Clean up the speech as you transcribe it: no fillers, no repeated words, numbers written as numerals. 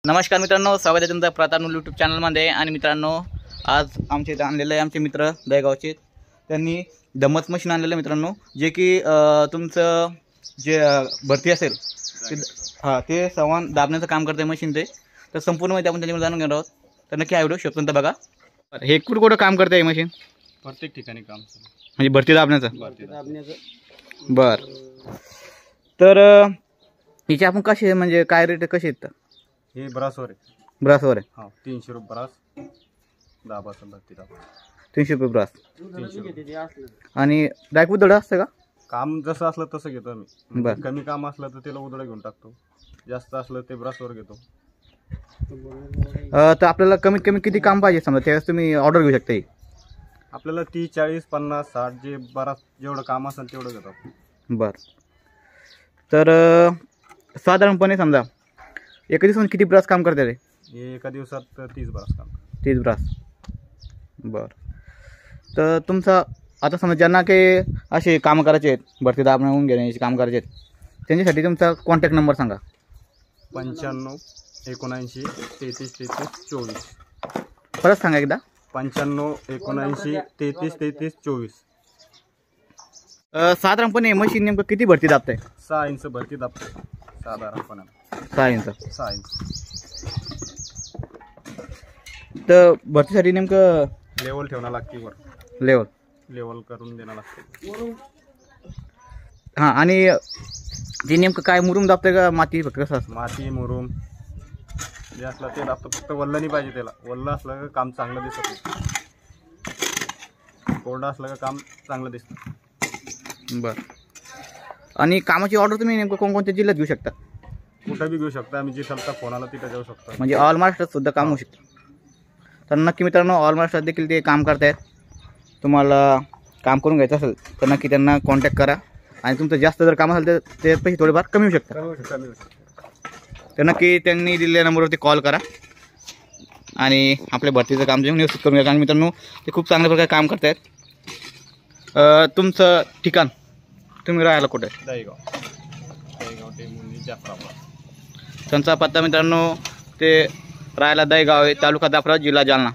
नमस्कार मित्रांनो, स्वागत आहे तुमचं प्रताप यूट्यूब चॅनलमध्ये। आणि मित्रांनो, आज आमचे इथं आणलेले आहे आमचे मित्र दहेगावचे। त्यांनी दमत मशीन आणलेलं मित्रांनो, जे की तुमचं जे भरती असेल ते संवाद दाबण्याचं काम करते मशीन ते। तर संपूर्ण माहिती आपण त्याच्यामध्ये जाणून घेणार आहोत। तर नक्की हा व्हिडिओ शेवटपर्यंत बघा। हे कुठं काम करते ही मशीन? प्रत्येक ठिकाणी काम म्हणजे भरती दाबण्याचं। बरं, तर हिचे आपण कसे म्हणजे काय रेट कसे आहेत? हे ब्रासवर आहे। ब्रासवर आहे? हां, 300 रुपये ब्रास, दाबाचं भरती दाब 300 रुपये ब्रास। 300 आणि डायरेक्ट उधळ असतं का? काम जसं असलं तसं घेतो आम्ही। बरं, कमी काम असलं तर त्याला उधळ घेऊन टाकतो, जास्त असलं ते ब्रासवर घेतो। तर आपल्याला कमीत कमी किती काम पाहिजे समजा त्यावेळेस तुम्ही ऑर्डर घेऊ शकता? आपल्याला 30, 40, 50, 60 जे बराच जेवढं काम असेल तेवढं घेतो आपण। बरं, तर साधारणपणे समजा एका दिवसात किती ब्रास काम करते रे? हे एका दिवसात 30 ब्रास काम। 30 ब्रास। बरं, तर तुमचा आता समजा ज्यांना काही असे कामं करायचे आहेत, भरती दाबून घेण्याचे काम करायचे आहेत, त्यांच्यासाठी तुमचा कॉन्टॅक्ट नंबर सांगा। 95 79 33 33 24। परत सांगा एकदा। 95 79 33 33 24। साधारणपणे मशीन नेमकं किती भरती दाबत आहे? 6 इंच भरती दाबतो साधारणपणे। 6 इंच। 6 इंच। तर भरतीसाठी नेमकं लेवल ठेवणं लागते, वर लेवल करून देणं लागते। हां, आणि ते नेमकं काय मुरुम दाबतंय का माती फक्त कसं असतं? माती मुरुम जे असलं ते दाबतं, फक्त वल्ल नाही पाहिजे त्याला। वल्ल असलं का काम चांगलं दिसत नाही, कोरडं असलं का काम चांगलं दिसतं। बरं, आणि कामाची ऑर्डर तुम्ही नेमकं कोणकोणत्या जिल्ह्यात घेऊ शकता? कुठं बी घेऊ शकता, आम्ही जिथं फोन आला तिथं जाऊ शकतो। म्हणजे ऑल महाराष्ट्रात सुद्धा काम होऊ शकतं। तर नक्की मित्रांनो, ऑल महाराष्ट्रात देखील ते काम करतायत। तुम्हाला काम करून घ्यायचं असेल तर नक्की त्यांना कॉन्टॅक्ट करा। आणि तुमचं जास्त जर काम असेल तर ते पैसे थोडेफार कमी होऊ शकतात। तर नक्की त्यांनी दिलेल्या नंबरवरती कॉल करा आणि आपल्या भरतीचं काम जे व्यवस्थित करून घ्या। कारण मित्रांनो, ते खूप चांगल्या प्रकारे काम करतायत। तुमचं ठिकाण, तुम्ही राहायला कुठे? दहेगाव टेमुंदी जाफराबाद। त्यांचा पत्ता मित्रांनो, ते राहायला दहेगाव आहे, तालुका जाफराबाद, जिल्हा जालना।